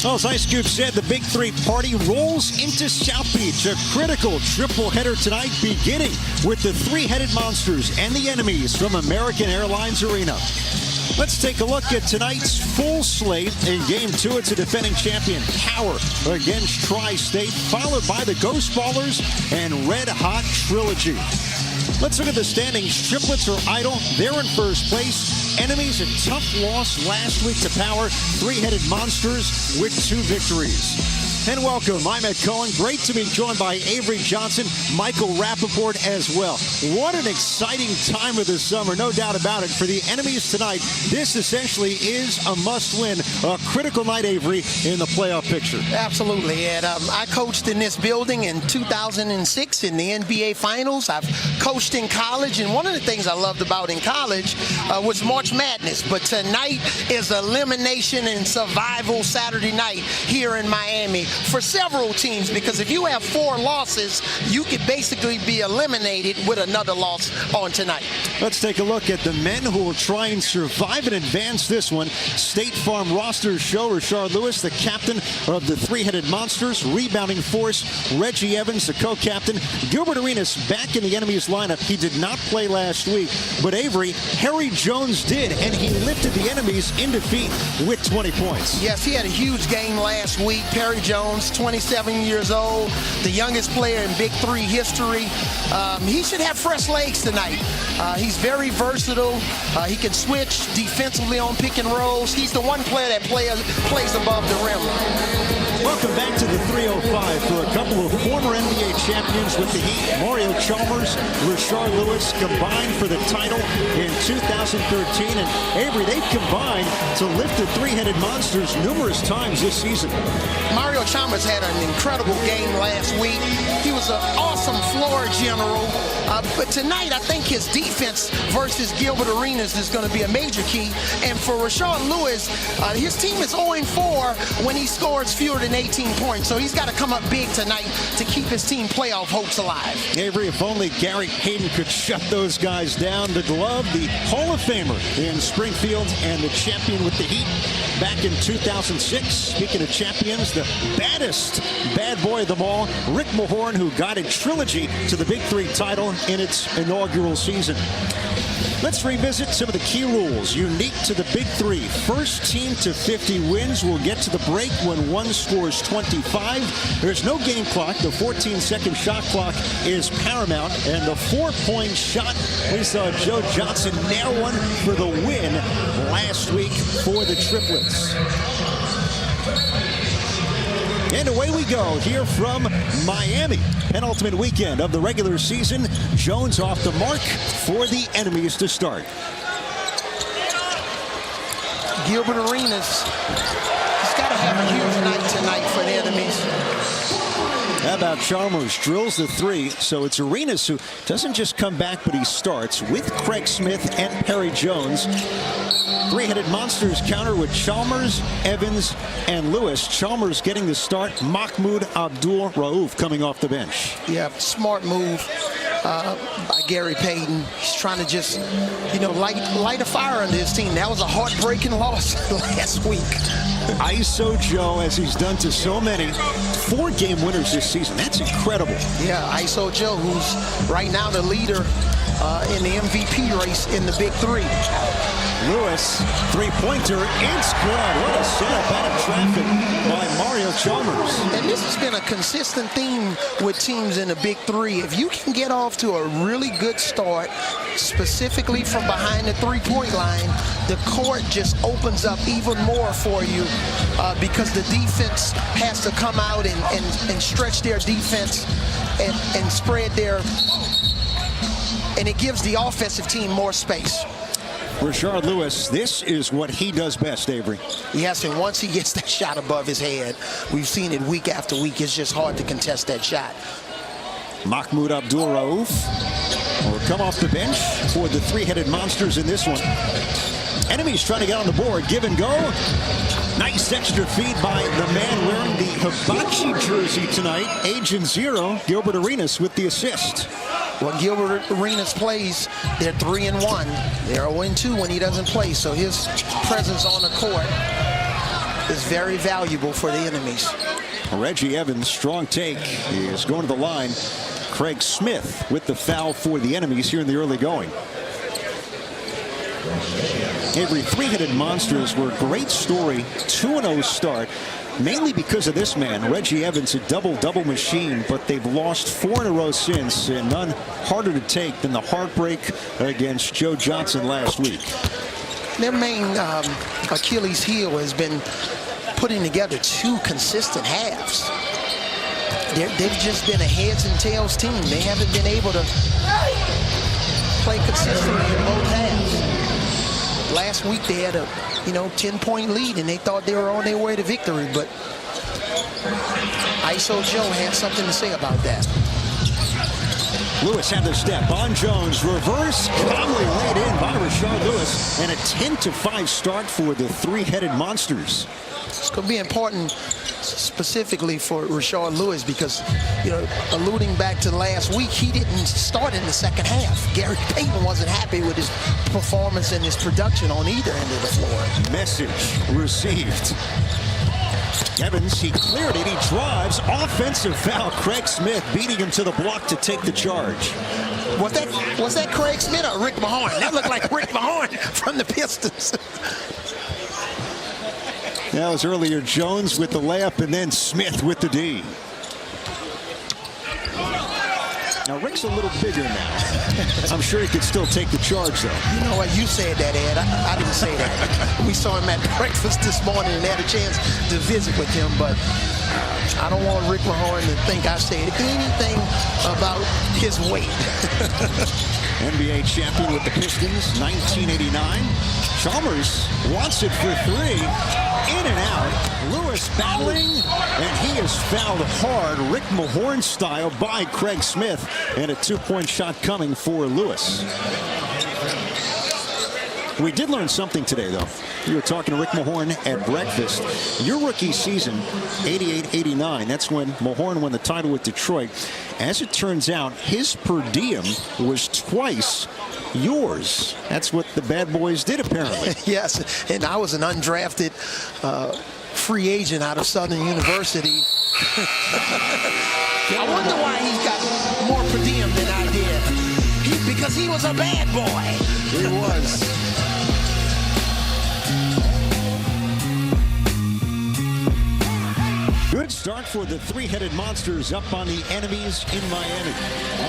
Well, as Ice Cube said, the Big Three party rolls into South Beach. A critical triple-header tonight, beginning with the three-headed monsters and the enemies from American Airlines Arena. Let's take a look at tonight's full slate. In Game 2, it's a defending champion, Power, against Tri-State, followed by the Ghost Ballers and Red Hot Trilogy. Let's look at the standings. Triplets are idle. They're in first place. Enemies, a tough loss last week to Power. Three-headed monsters with 2 victories. And welcome, I'm Ed Cohen. Great to be joined by Avery Johnson, Michael Rappaport as well. What an exciting time of the summer, no doubt about it. For the enemies tonight, this essentially is a must-win, a critical night, Avery, in the playoff picture. Absolutely, Ed. I coached in this building in 2006 in the NBA Finals. I've coached in college, and one of the things I loved about in college was March Madness. But tonight is elimination and survival Saturday night here in Miami for several teams, because if you have 4 losses, you could basically be eliminated with another loss on tonight. Let's take a look at the men who will try and survive and advance this one. State Farm rosters show Rashard Lewis, the captain of the three-headed monsters, rebounding force. Reggie Evans, the co-captain. Gilbert Arenas back in the enemy's lineup. He did not play last week, but Avery, Harry Jones did, and he lifted the enemies in defeat with 20 points. Yes, he had a huge game last week. Harry Jones, 27 years old, the youngest player in Big 3 history. He should have fresh legs tonight. He's very versatile. He can switch defensively on pick and rolls. He's the one player that plays above the rim. Welcome back to the 305 for a couple of former NBA champions with the Heat. Mario Chalmers, Rashard Lewis combined for the title in 2013. And Avery, they've combined to lift the three-headed monsters numerous times this season. Mario Chalmers had an incredible game last week. He was an awesome floor general. But tonight, I think his defense versus Gilbert Arenas is going to be a major key. And for Rashard Lewis, his team is 0-4 when he scores fewer than 18 points. So he's got to come up big tonight to keep his team playoff hopes alive. Avery, if only Gary Payton could shut those guys down. The glove, the Hall of Famer in Springfield and the champion with the Heat back in 2006. Speaking of champions, the baddest bad boy of them all, Rick Mahorn, who guided Trilogy to the Big 3 title in its inaugural season. Let's revisit some of the key rules unique to the Big 3. First team to 50 wins will get to the break when one scores 25. There's no game clock. The 14-second shot clock is paramount. And the 4-point shot, we saw Joe Johnson nail one for the win last week for the triplets. And away we go here from Miami. Penultimate weekend of the regular season. Jones off the mark for the enemies to start. Gilbert Arenas, he's got to have a huge night tonight for the enemies. How about Chalmers? Drills the 3. So it's Arenas who doesn't just come back, but he starts with Craig Smith and Perry Jones. Three-headed monsters counter with Chalmers, Evans, and Lewis. Chalmers getting the start. Mahmoud Abdul-Rauf coming off the bench. Yeah, smart move by Gary Payton. He's trying to just, light a fire under his team. That was a heartbreaking loss last week. ISO Joe, as he's done to so many. 4-game winners this season. That's incredible. Yeah, ISO Joe, who's right now the leader in the MVP race in the Big 3. Lewis, three-pointer, it's good. What a setup out of traffic by Mario Chalmers. And this has been a consistent theme with teams in the Big 3. If you can get off to a really good start, specifically from behind the three-point line, the court just opens up even more for you because the defense has to come out and stretch their defense and spread their, and it gives the offensive team more space. Rashard Lewis, this is what he does best, Avery. Yes, and once he gets that shot above his head, we've seen it week after week. It's just hard to contest that shot. Mahmoud Abdul-Rauf will come off the bench for the three-headed monsters in this one. Enemies trying to get on the board. Give and go. Nice extra feed by the man wearing the Hibachi jersey tonight. Agent Zero, Gilbert Arenas with the assist. When Gilbert Arenas plays, they're 3-1. They're 0-2 when he doesn't play, so his presence on the court is very valuable for the enemies. Reggie Evans, strong take, is going to the line. Craig Smith with the foul for the enemies here in the early going. Avery, three-headed monsters were a great story. 2-0 start, mainly because of this man, Reggie Evans, a double-double machine, but they've lost 4 in a row since, and none harder to take than the heartbreak against Joe Johnson last week. Their main Achilles heel has been putting together 2 consistent halves. They've just been a heads and tails team. They haven't been able to play consistently in both halves. Last week they had a 10-point lead and they thought they were on their way to victory, but ISO Joe had something to say about that. Lewis had the step on Jones, reverse, calmly laid in by Rashard Lewis, and a 10-5 start for the three-headed monsters. It's going to be important specifically for Rashard Lewis because, alluding back to last week, he didn't start in the second half. Gary Payton wasn't happy with his performance and his production on either end of the floor. Message received. Evans, he cleared it, he drives, offensive foul. Craig Smith beating him to the block to take the charge. Was that Craig Smith or Rick Mahorn? That looked like Rick Mahorn from the Pistons. That was earlier Jones with the layup and then Smith with the D. Now Rick's a little bigger now. I'm sure he could still take the charge though. You know what? You said that, Ed. I didn't say that. We saw him at breakfast this morning and had a chance to visit with him, but I don't want Rick Mahorn to think I said anything about his weight. NBA champion with the Pistons, 1989. Chalmers wants it for 3. In and out. Lewis battling, and he is fouled hard, Rick Mahorn style, by Craig Smith, and a 2-point shot coming for Lewis. We did learn something today, though. You were talking to Rick Mahorn at breakfast. Your rookie season, 88-89, that's when Mahorn won the title with Detroit. As it turns out, his per diem was twice yours. That's what the bad boys did, apparently. Yes, and I was an undrafted free agent out of Southern University. I wonder why he's got more per diem than I did. Because he was a bad boy. He was. Good start for the three-headed monsters up on the enemies in Miami.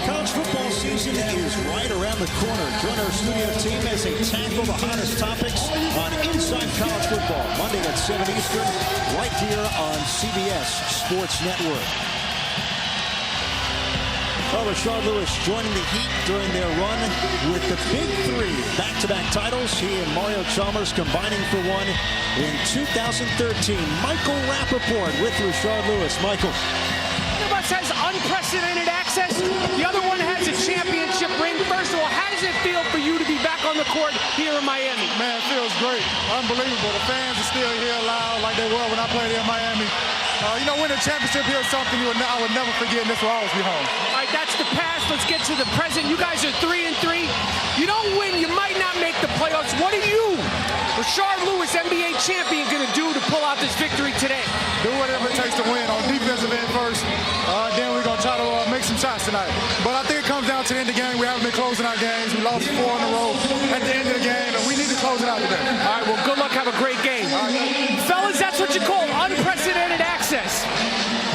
College football season is right around the corner. Join our studio team as they tackle the hottest topics on Inside College Football. Monday at 7 Eastern, right here on CBS Sports Network. Well, Rashard Lewis joining the Heat during their run with the Big Three back-to-back titles. He and Mario Chalmers combining for one in 2013. Michael Rappaport with Rashard Lewis. Michael. One of us has unprecedented access. The other one has a championship ring. First of all, how does it feel for you to be back on the court here in Miami? Man, it feels great. Unbelievable. The fans are still here loud like they were when I played here in Miami. Winning a championship here is something I would never forget, and this will always be home. All right, that's the past. Let's get to the present. You guys are 3-3. You don't win, you might not make the playoffs. What are you, Rashard Lewis, NBA champion, going to do to pull out this victory today? Do whatever it takes to win on defensive end first. Then we're going to try to make some shots tonight. But I think it comes down to the end of the game. We haven't been closing our games. We lost 4 in a row at the end of the game, and we need to close it out today. All right, well, good luck. Have a great game. Fellas, that's what you call unprecedented access.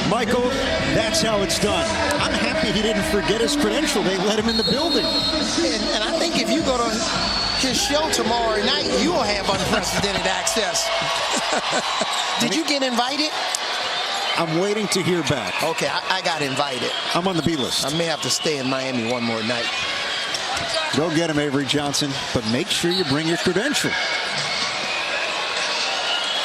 Michael, that's how it's done. I'm happy he didn't forget his credential. They let him in the building. And I think if you go to his show tomorrow night, you will have unprecedented access. Did you get invited? I'm waiting to hear back. Okay, I got invited. I'm on the B list. I may have to stay in Miami one more night. Go get him, Avery Johnson, but make sure you bring your credential.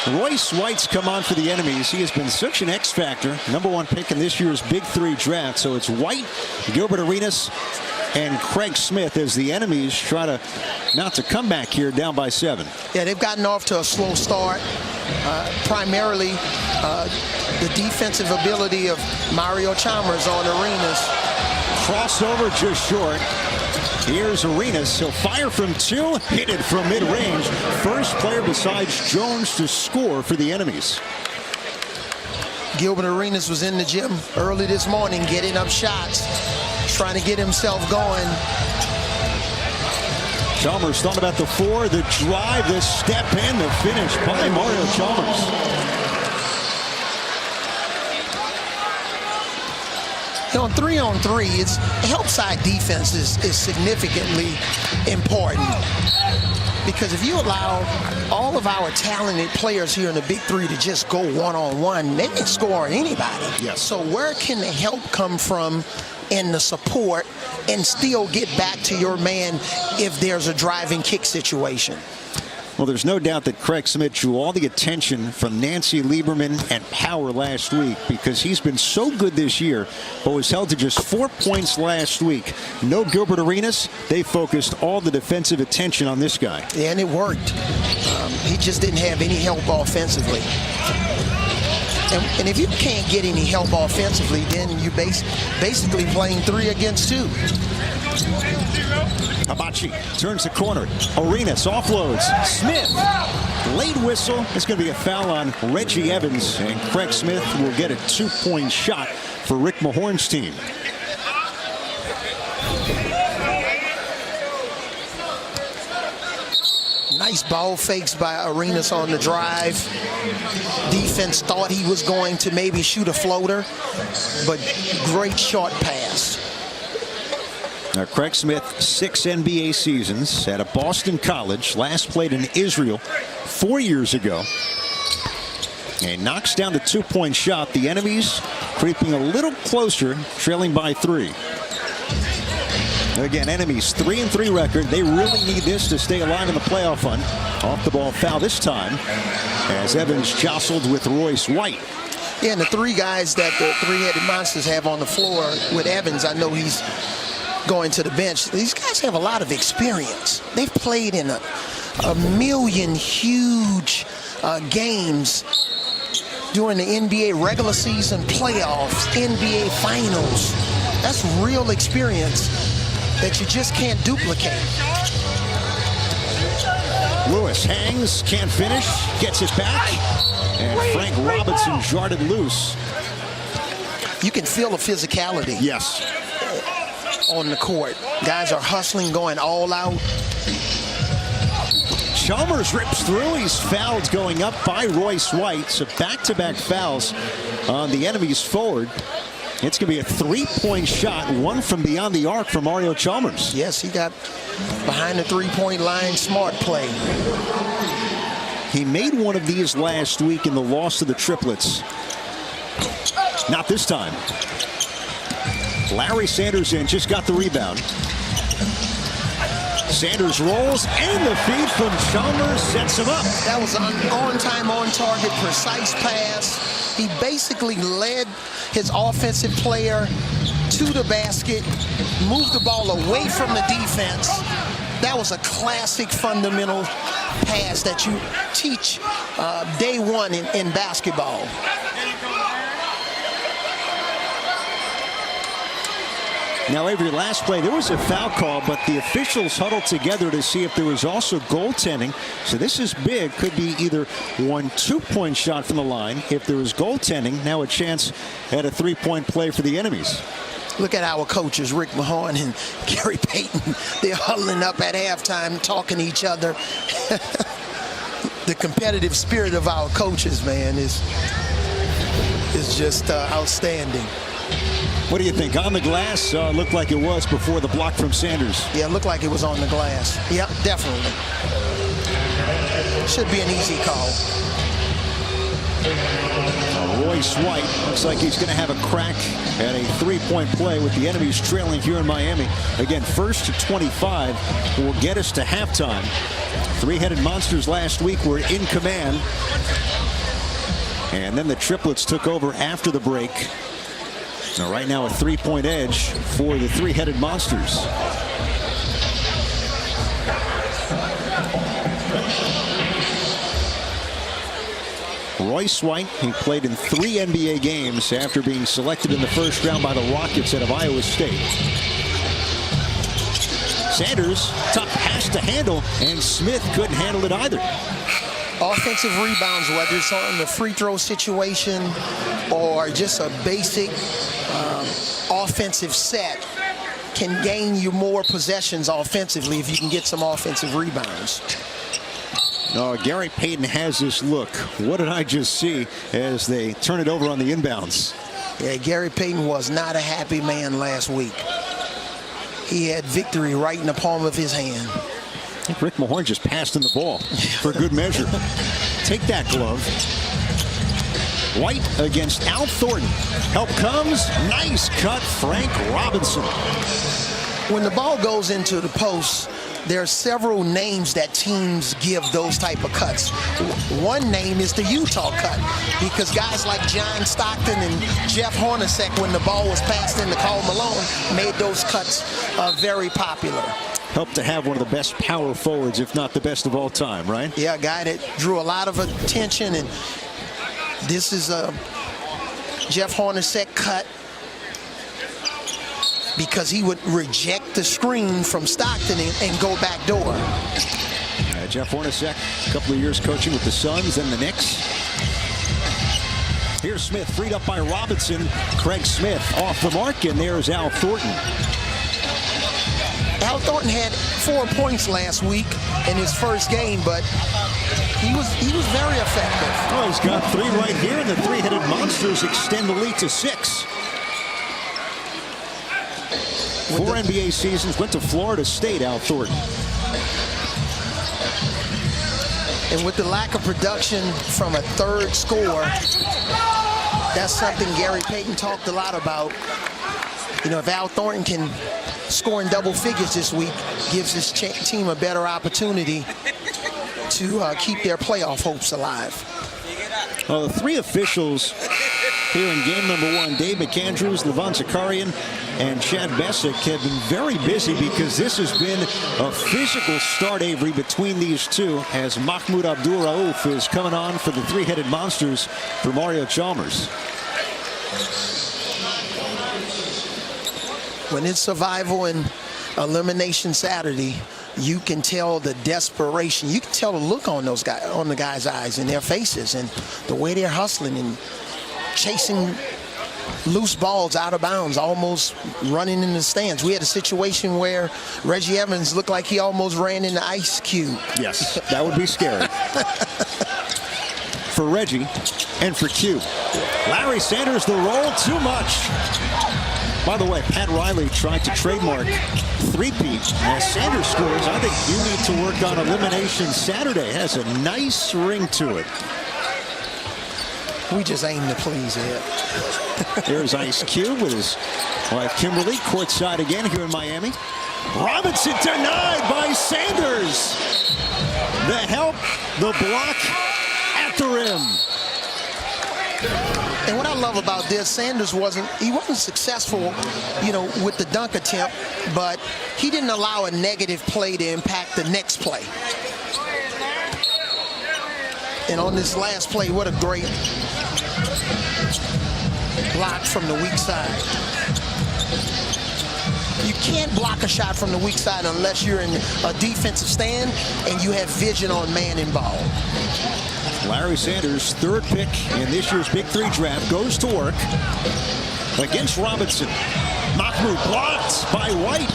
Royce White's come on for the enemies. He has been such an X factor. #1 pick in this year's Big 3 draft. So it's White, Gilbert Arenas, and Craig Smith as the enemies try to mount a comeback here down by 7. Yeah, they've gotten off to a slow start. Primarily the defensive ability of Mario Chalmers on Arenas. Crossover just short. Here's Arenas. He'll fire from 2, hit it from mid-range. First player besides Jones to score for the enemies. Gilbert Arenas was in the gym early this morning getting up shots, trying to get himself going. Chalmers thought about the 4, the drive, the step, and the finish by Mario Chalmers. On 3-on-3, it's help side defense is significantly important, because if you allow all of our talented players here in the Big Three to just go one-on-one, they can score on anybody. Yes. So where can the help come from in the support and still get back to your man if there's a driving kick situation? Well, there's no doubt that Craig Smith drew all the attention from Nancy Lieberman and Power last week, because he's been so good this year, but was held to just 4 points last week. No Gilbert Arenas. They focused all the defensive attention on this guy. Yeah, and it worked. He just didn't have any help offensively. And if you can't get any help offensively, then you're basically playing 3 against 2. Habachi turns the corner. Arenas offloads. Smith. Late whistle. It's going to be a foul on Reggie Evans. And Craig Smith will get a 2-point shot for Rick Mahorn's team. Nice ball fakes by Arenas on the drive. Defense thought he was going to maybe shoot a floater, but great short pass. Now, Craig Smith, 6 NBA seasons at a Boston college. Last played in Israel 4 years ago. And knocks down the 2-point shot. The enemies creeping a little closer, trailing by 3. Again, enemies 3-3 record. They really need this to stay alive in the playoff hunt. Off the ball foul this time as Evans jostled with Royce White. Yeah, and the 3 guys that the 3-headed monsters have on the floor with Evans, I know he's going to the bench. These guys have a lot of experience. They've played in a million huge games during the NBA regular season, playoffs, NBA finals. That's real experience that you just can't duplicate. Lewis hangs, can't finish, gets it back, and Frank Robinson jarred it loose. You can feel the physicality. Yes. On the court. Guys are hustling, going all out. Chalmers rips through. He's fouled going up by Royce White. So back-to-back fouls on the enemies forward. It's going to be a 3-point shot, one from beyond the arc from Mario Chalmers. Yes, he got behind the 3-point line. Smart play. He made one of these last week in the loss to the Triplets. Not this time. Larry Sanders in, just got the rebound. Sanders rolls, and the feed from Chalmers sets him up. That was an on-time, on-target, precise pass. He basically led his offensive player to the basket, moved the ball away from the defense. That was a classic fundamental pass that you teach day one in basketball. Now, Avery, last play, there was a foul call, but the officials huddled together to see if there was also goaltending. So this is big. Could be either 1 2-point shot from the line. If there was goaltending, now a chance at a 3-point play for the enemies. Look at our coaches, Rick Mahorn and Gary Payton. They're huddling up at halftime, talking to each other. The competitive spirit of our coaches, man, is just outstanding. What do you think? On the glass, looked like it was before the block from Sanders. Yeah, it looked like it was on the glass. Yep, definitely. Should be an easy call. Royce White looks like he's going to have a crack at a 3-point play with the enemies trailing here in Miami. Again, first to 25 will get us to halftime. 3-headed monsters last week were in command. And then the Triplets took over after the break. Now, right now, a 3-point edge for the 3-headed monsters. Royce White, he played in 3 NBA games after being selected in the first round by the Rockets out of Iowa State. Sanders, tough pass to handle, and Smith couldn't handle it either. Offensive rebounds, whether it's on the free throw situation or just a basic offensive set, can gain you more possessions offensively if you can get some offensive rebounds. Oh, Gary Payton has this look. What did I just see as they turn it over on the inbounds? Yeah, Gary Payton was not a happy man last week. He had victory right in the palm of his hand. I think Rick Mahorn just passed him the ball for good measure. Take that glove. White against Al Thornton. Help comes. Nice cut, Frank Robinson. When the ball goes into the post, there are several names that teams give those type of cuts. One name is the Utah cut, because guys like John Stockton and Jeff Hornacek, when the ball was passed into Karl Malone, made those cuts very popular. Helped to have one of the best power forwards, if not the best of all time, right? Yeah, a guy that drew a lot of attention, and this is a Jeff Hornacek cut, because he would reject the screen from Stockton and go back door. Jeff Hornacek, a couple of years coaching with the Suns and the Knicks. Here's Smith, freed up by Robinson. Craig Smith off the mark, and there's Al Thornton. Al Thornton had 4 points last week in his first game, but he was very effective. Oh, he's got 3 right here, and the three-headed Monsters extend the lead to 6. 4 NBA seasons, went to Florida State, Al Thornton. And with the lack of production from a third scorer, that's something Gary Payton talked a lot about. You know, if Al Thornton can score in double figures this week, gives his team a better opportunity to keep their playoff hopes alive. Well, the 3 officials here in game number 1, Dave McAndrews, Levon Zakarian, and Chad Bessick, have been very busy, because this has been a physical start, Avery, between these two, as Mahmoud Abdul-Rauf is coming on for the three-headed Monsters for Mario Chalmers. When it's survival and elimination Saturday, you can tell the desperation. You can tell the look on those guys, on the guys' eyes and their faces, and the way they're hustling and chasing loose balls out of bounds, almost running in the stands. We had a situation where Reggie Evans looked like he almost ran into Ice Cube. Yes, that would be scary. For Reggie and for Q. Larry Sanders, the roll, too much. By the way, Pat Riley tried to trademark three-peat. As Sanders scores, I think you need to work on Elimination Saturday. It has a nice ring to it. We just aim to please it. There's Ice Cube with his wife Kimberly, courtside again here in Miami. Robinson denied by Sanders. The help, the block at the rim. And what I love about this, Sanders wasn't successful, you know, with the dunk attempt, but he didn't allow a negative play to impact the next play. And on this last play, what a great block from the weak side. You can't block a shot from the weak side unless you're in a defensive stand and you have vision on man and ball. Larry Sanders, 3rd pick in this year's Big 3 draft, goes to work against Robinson. Mahmoud blocked by White.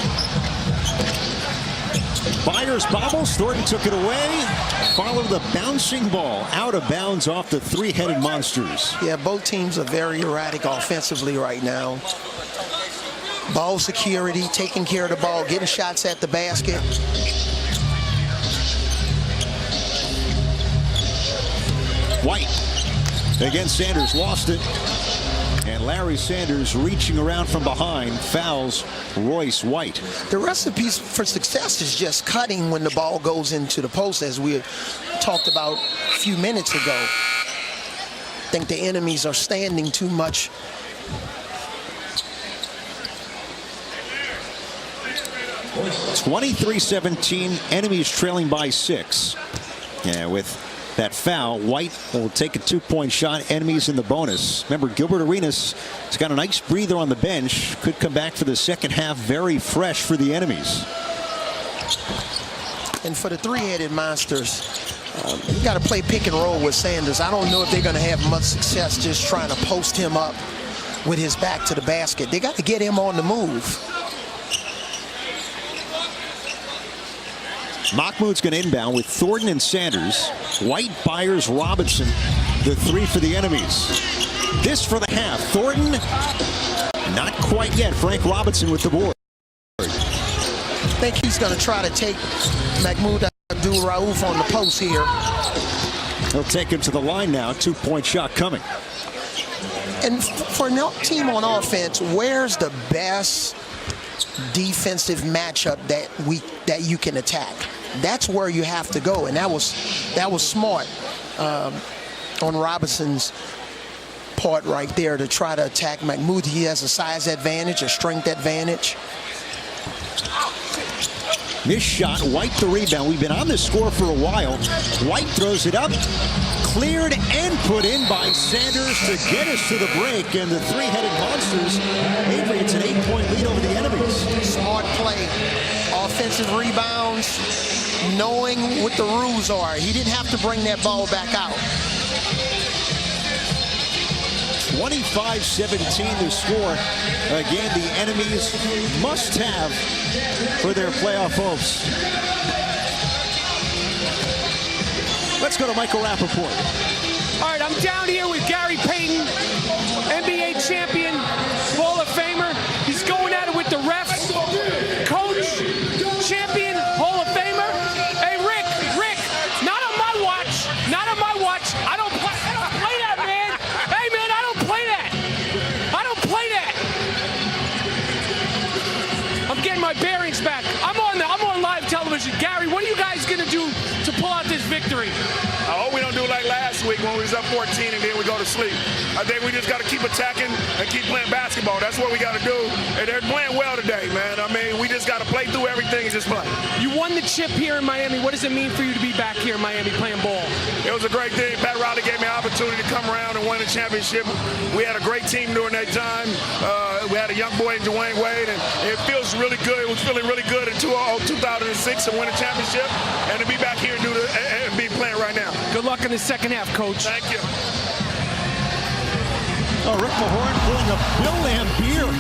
Byers bobbles. Thornton took it away. Followed the bouncing ball out of bounds off the three-headed Monsters. Yeah, both teams are very erratic offensively right now. Ball security, taking care of the ball, getting shots at the basket. White against Sanders, lost it. And Larry Sanders reaching around from behind, fouls Royce White. The recipe for success is just cutting when the ball goes into the post, as we talked about a few minutes ago. I think the enemies are standing too much. It's 23-17, enemies trailing by 6. Yeah, with that foul, White will take a 2-point shot. Enemies in the bonus. Remember, Gilbert Arenas has got a nice breather on the bench. Could come back for the second half very fresh for the enemies. And for the three-headed monsters, you got to play pick and roll with Sanders. I don't know if they're going to have much success just trying to post him up with his back to the basket. They got to get him on the move. Mahmoud's going to inbound with Thornton and Sanders. White, Byers, Robinson, the three for the enemies. This for the half. Thornton, not quite yet. Frank Robinson with the board. I think he's going to try to take Mahmoud Abdul-Rauf on the post here. He'll take him to the line now. 2-point shot coming. And for no team on offense, where's the best defensive matchup that you can attack? That's where you have to go, and that was smart on Robinson's part right there to try to attack Mahmoud. He has a size advantage, a strength advantage. This shot, White the rebound. We've been on this score for a while. White throws it up, cleared and put in by Sanders to get us to the break. And the three-headed monsters, Avery, it's an 8-point lead over the enemies. Smart play, offensive rebounds, knowing what the rules are. He didn't have to bring that ball back out. 25-17 the score. Again, the enemies must have for their playoff hopes. Let's go to Michael Rappaport. All right, I'm down here with Gary Payton, NBA champion, Hall of Famer. He's going at it with the refs. Coach, champion, Hall of Famer. Hey, Rick, not on my watch. Not on my watch. I don't play that, man. Hey, man, I don't play that. I don't play that. I'm getting my bearings back. I'm on live television. Gary, what are you guys going to do to pull out this victory? I hope we don't do like last week when we was up 14 and then we go to sleep. I think we just got to keep attacking and keep playing basketball. That's what we got to do. And they're playing well today, man. I mean, we just got to play through everything and just play. You won the chip here in Miami. What does it mean for you to be back here in Miami playing ball? It was a great thing. Pat Riley gave me an opportunity to come around and win a championship. We had a great team during that time. We had a young boy in Dwayne Wade, and it feels really good. It was feeling really good in 2006 to win a championship and to be back here and be playing right now. Good luck in the second half, Coach. Thank you. Oh, Rick Mahorn pulling a Bill Lambier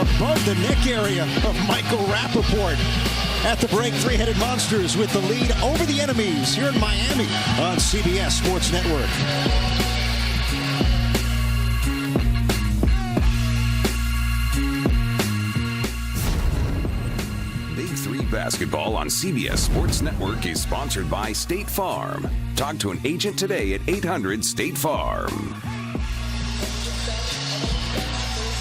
above the neck area of Michael Rappaport. At the break, three-headed monsters with the lead over the enemies here in Miami on CBS Sports Network. BIG3 Basketball on CBS Sports Network is sponsored by State Farm. Talk to an agent today at 800-STATE-FARM.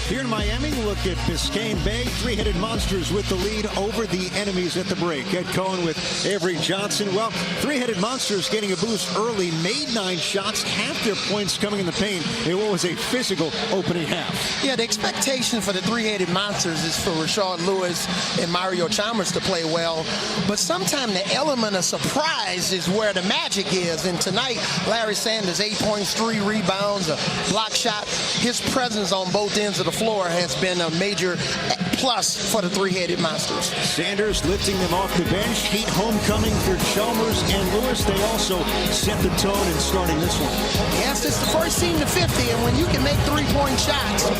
Here in Miami, look at Biscayne Bay. Three-headed monsters with the lead over the enemies at the break. Ed Cohen with Avery Johnson. Well, three-headed monsters getting a boost early. Made 9 shots, half their points coming in the paint. It was a physical opening half. Yeah, the expectation for the three-headed monsters is for Rashard Lewis and Mario Chalmers to play well. But sometimes the element of surprise is where the magic is. And tonight, Larry Sanders, 8 points, 3 rebounds, a block shot. His presence on both ends of the floor has been a major plus for the three-headed monsters. Sanders lifting them off the bench. Heat homecoming for Chalmers and Lewis. They also set the tone in starting this one. Yes, it's the first team to 50, and when you can make three-point shots,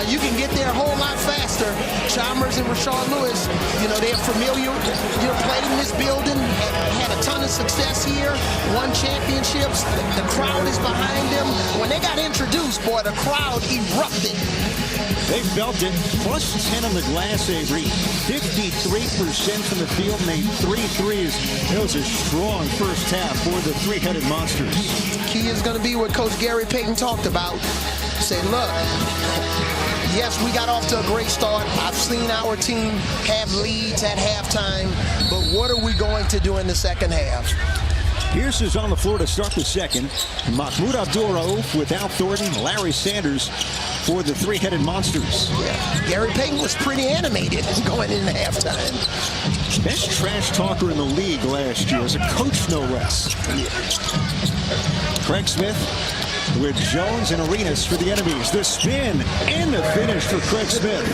you can get there a whole lot faster. Chalmers and Rashard Lewis, you know, they're familiar. Played in this building, had a ton of success here, won championships. The crowd is behind them. When they got introduced, boy, the crowd erupted. They felt it. Plus 10 on the glass, Avery. 53% from the field, made 3 threes. It was a strong first half for the three-headed monsters. Key is going to be what Coach Gary Payton talked about. Say, look, yes, we got off to a great start. I've seen our team have leads at halftime, but what are we going to do in the second half? Pierce is on the floor to start the second. Mahmoud Abdul-Rauf without Thornton. Larry Sanders for the three-headed monsters. Yeah. Gary Payton was pretty animated going into halftime. Best trash talker in the league last year as a coach, no less. Craig Smith with Jones and Arenas for the enemies. The spin and the finish for Craig Smith.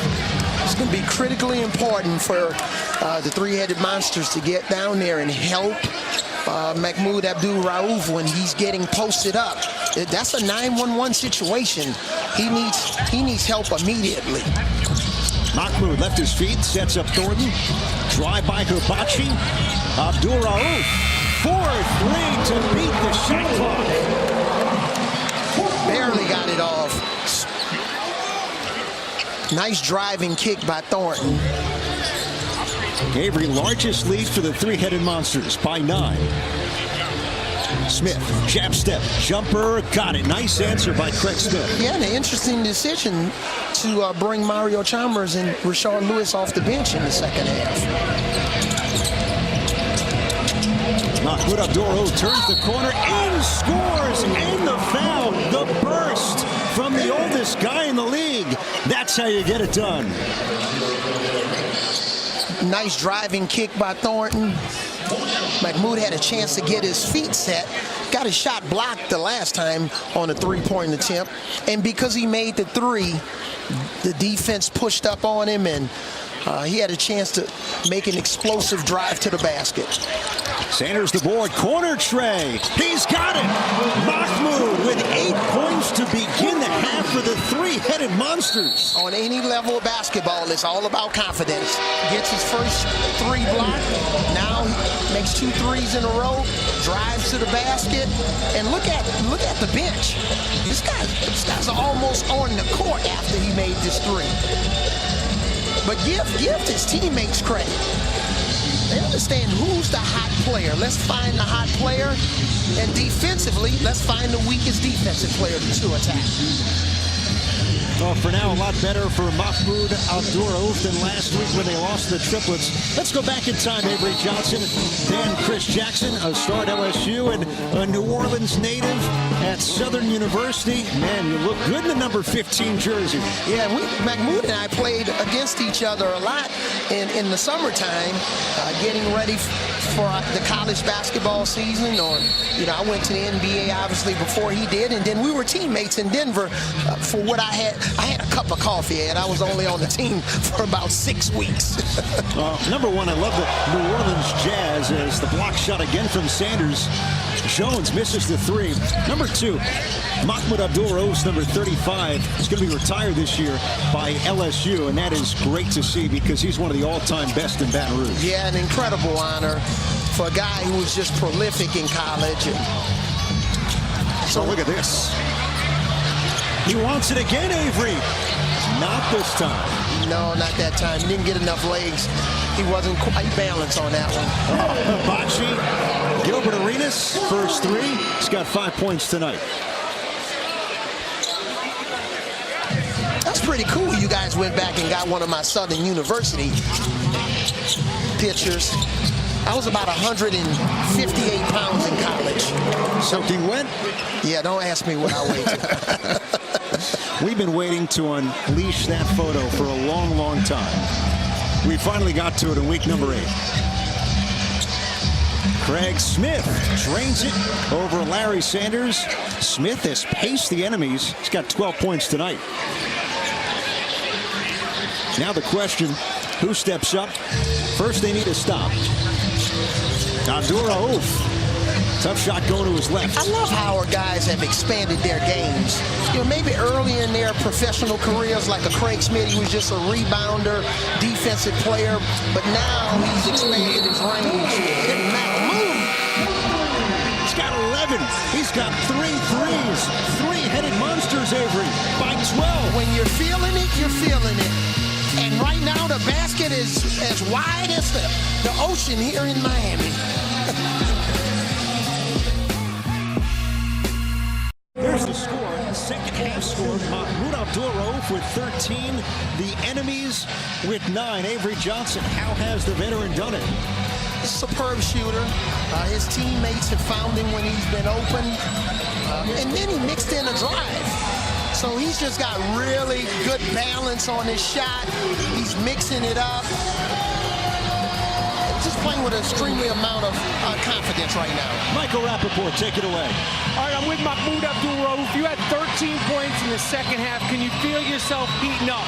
It's going to be critically important for the three-headed monsters to get down there and help Mahmoud Abdul-Rauf when he's getting posted up. That's a 9-1-1 situation. He needs help immediately. Mahmoud left his feet, sets up Thornton. Drive by Hibachi. Abdul-Rauf, 4-3 to beat the shot clock. Barely got it off. Nice driving kick by Thornton. Avery, largest lead for the three-headed monsters by 9. Smith, jab step, jumper, got it. Nice answer by Craig Smith. Yeah, and an interesting decision to bring Mario Chalmers and Rashard Lewis off the bench in the second half. Mahmoud Abdul-Rauf turns the corner and scores, and the foul, the burst from the oldest guy in the league. That's how you get it done. Nice driving kick by Thornton. Mahmoud had a chance to get his feet set. Got his shot blocked the last time on a three-point attempt. And because he made the three, the defense pushed up on him, and he had a chance to make an explosive drive to the basket. Sanders the board, corner Tre. He's got it. Mahmoud with 8 points to begin the half for the three-headed monsters. On any level of basketball, it's all about confidence. Gets his first three blocked. Now he makes 2 threes in a row. Drives to the basket. And look at the bench. This guy's almost on the court after he made this three. But give his teammates credit. They understand who's the hot player. Let's find the hot player. And defensively, let's find the weakest defensive player to attack. Well, for now, a lot better for Mahmoud Abdul-Rauf than last week when they lost the triplets. Let's go back in time. Avery Johnson, then Chris Jackson, a star at LSU, and a New Orleans native at Southern University. Man, you look good in the number 15 jersey. Yeah, Mahmoud and I played against each other a lot in the summertime, getting ready for the college basketball season. Or, I went to the NBA obviously before he did, and then we were teammates in Denver for what I had a cup of coffee, and I was only on the team for about 6 weeks. Number one, I love the New Orleans Jazz as the block shot again from Sanders. Jones misses the three. Number 2, Mahmoud Abdul-Rauf's number 35 is going to be retired this year by LSU, and that is great to see because he's one of the all-time best in Baton Rouge. Yeah, an incredible honor for a guy who was just prolific in college. So look at this. He wants it again, Avery. Not this time. No, not that time. He didn't get enough legs. He wasn't quite balanced on that one. Hibachi, Gilbert Arenas, first three. He's got 5 points tonight. That's pretty cool. You guys went back and got one of my Southern University pictures. I was about 158 pounds in college. Soaking wet? Yeah, don't ask me what I weighed. We've been waiting to unleash that photo for a long, long time. We finally got to it in week number 8. Craig Smith drains it over Larry Sanders. Smith has paced the enemies. He's got 12 points tonight. Now the question, who steps up? First, they need a stop. Abdul-Rauf. Tough shot going to his left. I love how our guys have expanded their games. Maybe early in their professional careers, like a Craig Smith, he was just a rebounder, defensive player. But now he's expanded his range. And Mahmoud, he's got 11. He's got 3 threes. Three-headed monsters, Avery, by 12. When you're feeling it, you're feeling it. And right now, the basket is as wide as the ocean here in Miami. Here's the score, the second half score. Mahmoud Abdul-Rauf with 13. The enemies with 9. Avery Johnson, how has the veteran done it? Superb shooter. His teammates have found him when he's been open. And then he mixed in a drive. So he's just got really good balance on his shot. He's mixing it up. Just playing with an extremely amount of confidence right now. Michael Rappaport, take it away. All right, I'm with Mahmoud Abdul-Rauf. You had 13 points in the second half. Can you feel yourself heating up?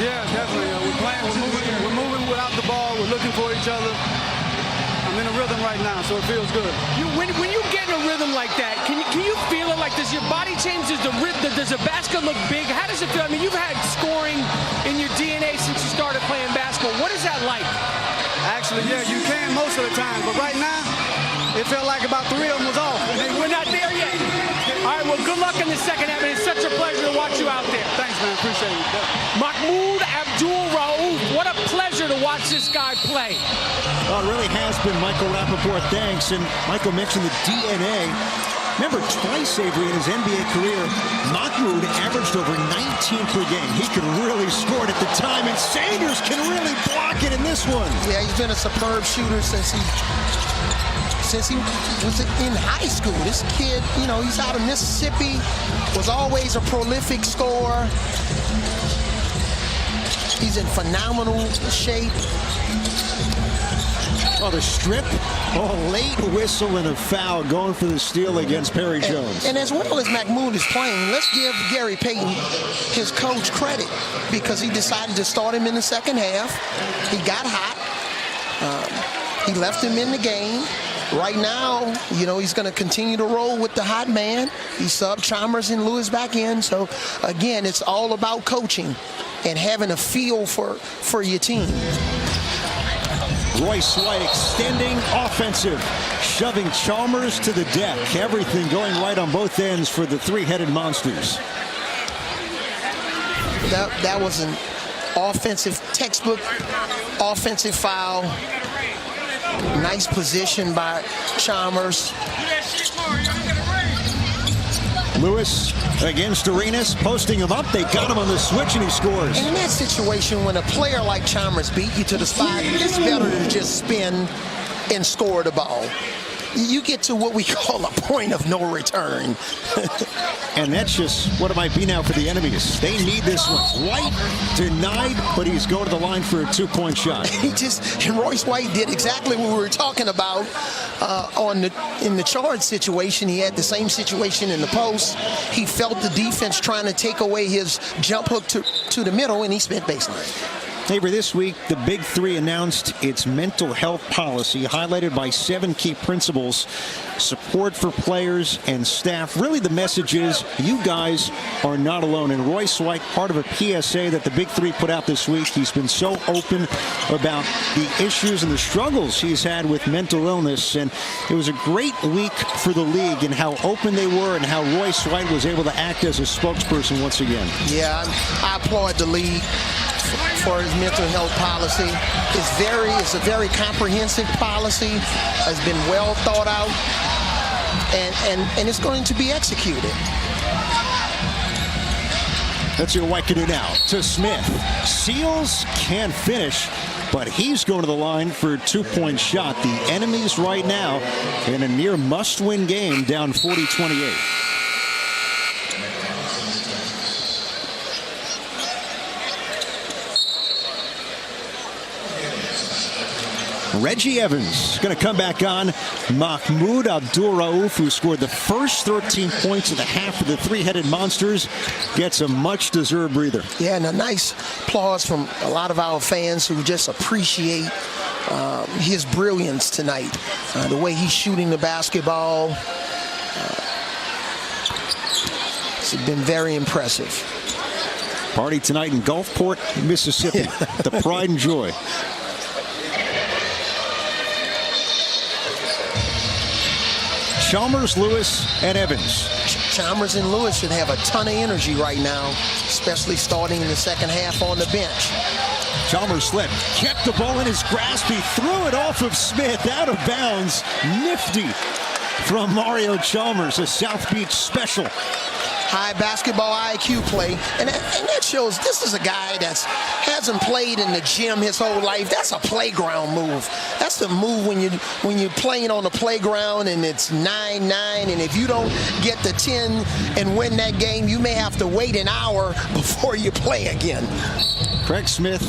Yeah, definitely. We're playing. We're moving without the ball. We're looking for each other. I'm in a rhythm right now, so it feels good. When you get in a rhythm like that, can you feel it? Like, does your body change? Does the basket look big? How does it feel? I mean, you've had scoring in your DNA since you started playing basketball. What is that like? Actually, yeah, you can most of the time, but right now, it felt like about 3 of them was off. We're not there yet. All right, well, good luck in the second half, and it's such a pleasure to watch you out there. Thanks, man. Appreciate it. Mahmoud Abdul-Rauf, what a pleasure to watch this guy play. Well, it really has been, Michael Rappaport. Thanks. And Michael mentioned the DNA. Remember, twice, Avery, in his NBA career, Mahmoud averaged over 19 per game. He could really score it at the time, and Sanders can really block it in this one. Yeah, he's been a superb shooter since he was in high school. This kid, you know, he's out of Mississippi, was always a prolific scorer. He's in phenomenal shape. Oh, the strip. Oh, late whistle and a foul going for the steal against Perry Jones. And as well as Mahmoud is playing, let's give Gary Payton, his coach, credit, because he decided to start him in the second half. He got hot. He left him in the game. Right now, you know, he's going to continue to roll with the hot man. He subbed Chalmers and Lewis back in. So, again, it's all about coaching and having a feel for your team. Royce White extending offensive, shoving Chalmers to the deck. Everything going right on both ends for the three-headed monsters. That was an textbook offensive foul. Nice position by Chalmers. Lewis against Arenas, posting him up. They got him on the switch, and he scores. And in that situation, when a player like Chalmers beat you to the spot, it's better to just spin and score the ball. You get to what we call a point of no return. And that's just what it might be now for the enemies. They need this one. White denied, but he's going to the line for a two-point shot. And Royce White did exactly what we were talking about in the charge situation. He had the same situation in the post. He felt the defense trying to take away his jump hook to the middle, and he spent baseline. Avery, this week, the Big Three announced its mental health policy, highlighted by 7 key principles: support for players and staff. Really, the message is you guys are not alone. And Royce White, part of a PSA that the Big Three put out this week, he's been so open about the issues and the struggles he's had with mental illness. And it was a great week for the league and how open they were and how Royce White was able to act as a spokesperson once again. Yeah, I applaud the league for his mental health policy. It's a very comprehensive policy, has been well thought out, and it's going to be executed. Let's see what White can do now. To Smith. Seals can't finish, but he's going to the line for a two-point shot. The enemies right now in a near must-win game, down 40-28. Reggie Evans going to come back on. Mahmoud Abdul-Rauf, who scored the first 13 points of the half of the three-headed monsters, gets a much-deserved breather. Yeah, and a nice applause from a lot of our fans who just appreciate his brilliance tonight. The way he's shooting the basketball. It's been very impressive. Party tonight in Gulfport, Mississippi. The pride and joy. Chalmers, Lewis, and Evans. Chalmers and Lewis should have a ton of energy right now, especially starting in the second half on the bench. Chalmers slipped, kept the ball in his grasp. He threw it off of Smith, out of bounds. Nifty from Mario Chalmers, a South Beach special. High basketball IQ play, and that shows this is a guy that hasn't played in the gym his whole life. That's a playground move. That's the move when you're playing on the playground and it's 9-9, and if you don't get the 10 and win that game, you may have to wait an hour before you play again. Craig Smith,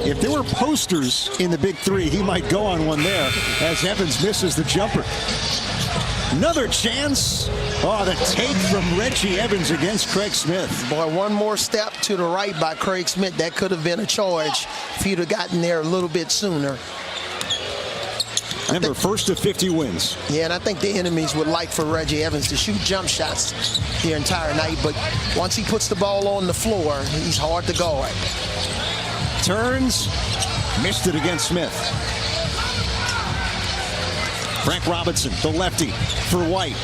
if there were posters in the Big Three, he might go on one there as Evans misses the jumper. Another chance. Oh, the take from Reggie Evans against Craig Smith. Boy, one more step to the right by Craig Smith. That could have been a charge if he'd have gotten there a little bit sooner. Remember, first of 50 wins. Yeah, and I think the enemies would like for Reggie Evans to shoot jump shots the entire night, but once he puts the ball on the floor, he's hard to guard. Turns, missed it against Smith. Frank Robinson, the lefty, for White.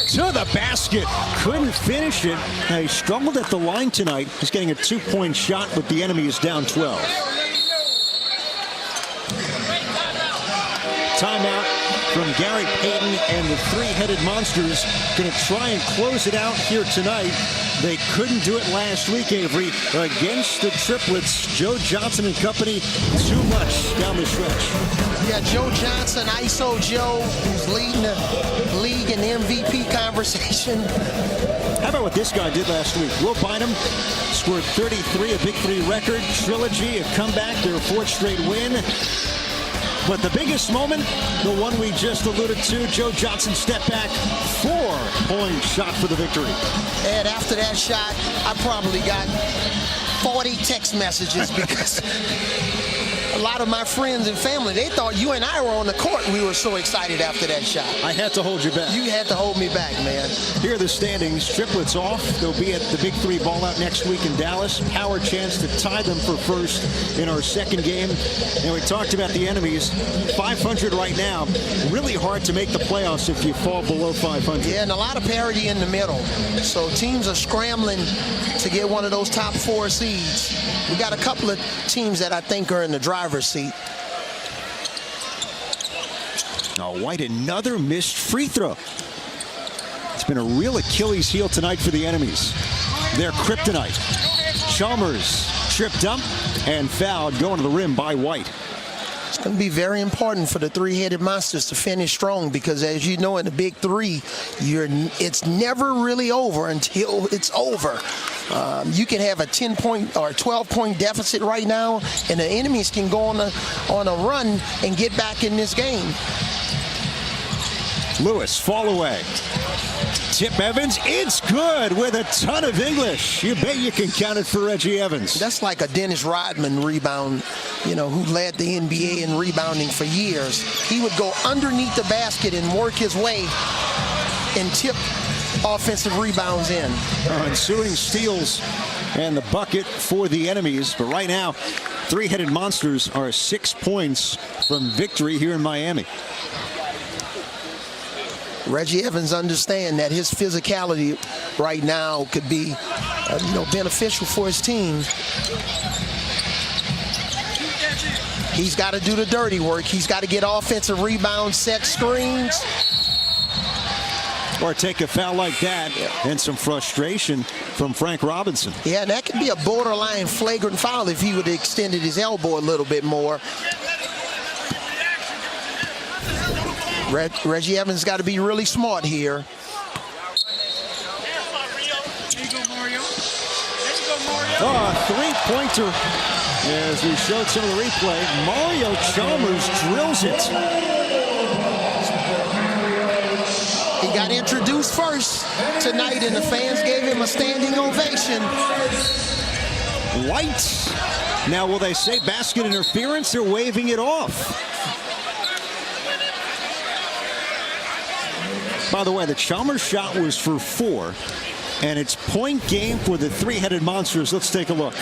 To the basket. Couldn't finish it. Now, he struggled at the line tonight. He's getting a 2-point shot, but the enemy is down 12. Timeout from Gary Payton and the three-headed Monsters. Going to try and close it out here tonight. They couldn't do it last week, Avery, against the triplets. Joe Johnson and company, too much down the stretch. Yeah, Joe Johnson, ISO Joe, who's leading the league in the MVP conversation. How about what this guy did last week? Will Bynum scored 33, a Big 3 record, trilogy, a comeback, their fourth straight win. But the biggest moment, the one we just alluded to, Joe Johnson step back, 4-point shot for the victory. And after that shot, I probably got 40 text messages because a lot of my friends and family, they thought you and I were on the court. We were so excited after that shot. I had to hold you back. You had to hold me back, man. Here are the standings. Triplets off. They'll be at the Big 3 ball out next week in Dallas. Power chance to tie them for first in our second game. And we talked about the enemies. 500 right now. Really hard to make the playoffs if you fall below 500. Yeah, and a lot of parity in the middle. So teams are scrambling to get one of those top 4 seeds. We got a couple of teams that I think are in the driver's seat. Now White, another missed free throw. It's been a real Achilles heel tonight for the enemies. Their kryptonite. Chalmers tripped up and fouled, going to the rim by White. It's going to be very important for the three-headed Monsters to finish strong because, as you know, in the Big 3, it's never really over until it's over. You can have a 10-point or 12-point deficit right now, and the enemies can go on a run and get back in this game. Lewis, fall away. Tip Evans, it's good with a ton of English. You bet you can count it for Reggie Evans. That's like a Dennis Rodman rebound, you know, who led the NBA in rebounding for years. He would go underneath the basket and work his way and tip offensive rebounds in. Ensuing steals and the bucket for the enemies. But right now, three-headed Monsters are 6 points from victory here in Miami. Reggie Evans understands that his physicality right now could be beneficial for his team. He's got to do the dirty work. He's got to get offensive rebounds, set screens. Or take a foul like that and some frustration from Frank Robinson. Yeah, and that could be a borderline flagrant foul if he would have extended his elbow a little bit more. Reggie Evans got to be really smart here. Three-pointer. As we showed some of the replay, Mario Chalmers drills it. He got introduced first tonight, and the fans gave him a standing ovation. White. Now, will they say basket interference? They're waving it off. By the way, the Chalmers shot was for 4, and it's point game for the three-headed Monsters. Let's take a look.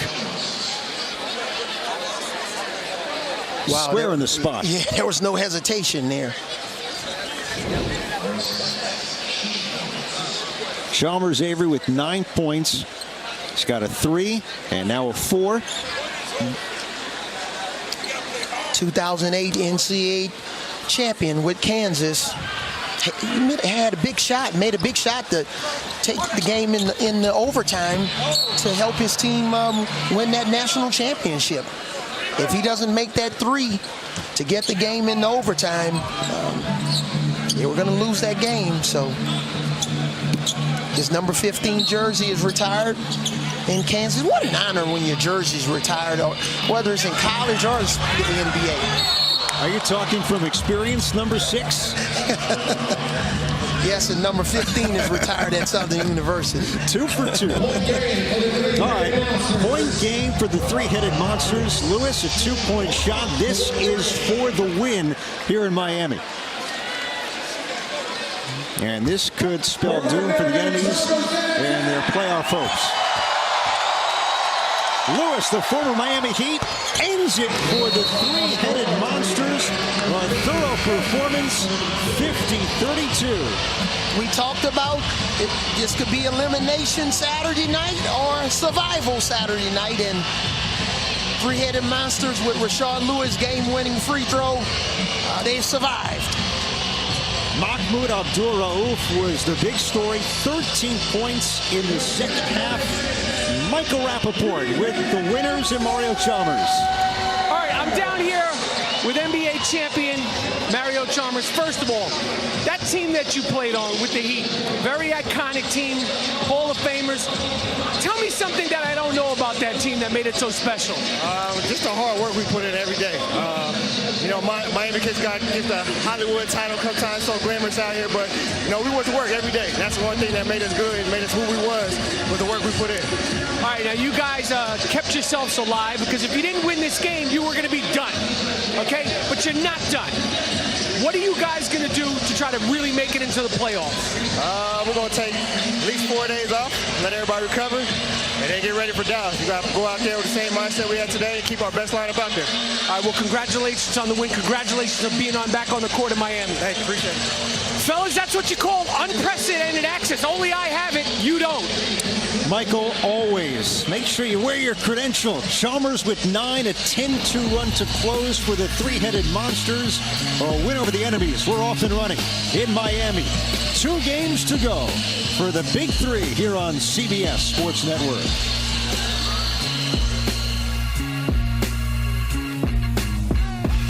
Wow, square in the spot. Yeah, there was no hesitation there. Chalmers Avery with 9 points. He's got a 3 and now a 4. 2008 NCAA champion with Kansas. Had a big shot, made a big shot to take the game in the overtime to help his team win that national championship. If he doesn't make that 3 to get the game in the overtime, they were going to lose that game. So his number 15 jersey is retired in Kansas. What an honor when your jersey's retired, or whether it's in college or the NBA. Are you talking from experience, number 6? Yes, and number 15 is retired at Southern University. 2 for 2. All right, point game for the three-headed monsters. Lewis, a 2-point shot. This is for the win here in Miami. And this could spell doom for the enemies and their playoff hopes. Lewis, the former Miami Heat, ends it for the three-headed monsters. A thorough performance, 50-32. We talked about this could be elimination Saturday night or survival Saturday night, and three-headed monsters with Rashard Lewis game-winning free throw, they survived. Mahmoud Abdul-Rauf was the big story, 13 points in the second half. Michael Rappaport with the winners and Mario Chalmers. All right, I'm down here with NBA champion Mario Chalmers. First of all, that team that you played on with the Heat, very iconic team, Hall of Famers. Tell me something that I don't know about that team that made it so special. Just the hard work we put in every day. You know, Miami kids get the Hollywood title sometimes so glamorous out here, but, you know, we went to work every day. That's the one thing that made us good and made us who we was the work we put in. All right, now you guys kept yourselves alive, because if you didn't win this game, you were going to be done, okay? But you're not done. What are you guys going to do to try to really make it into the playoffs? We're going to take at least 4 days off, let everybody recover, and then get ready for Dallas. We got to go out there with the same mindset we had today and keep our best lineup out there. All right, well, congratulations on the win. Congratulations on being back on the court in Miami. Thank you, appreciate it. Fellas, that's what you call unprecedented access. Only I have it, you don't. Michael, always make sure you wear your credential. Chalmers with 9, a 10-2 run to close for the three-headed monsters. A win over the enemies. We're off and running in Miami. 2 games to go for the Big 3 here on CBS Sports Network.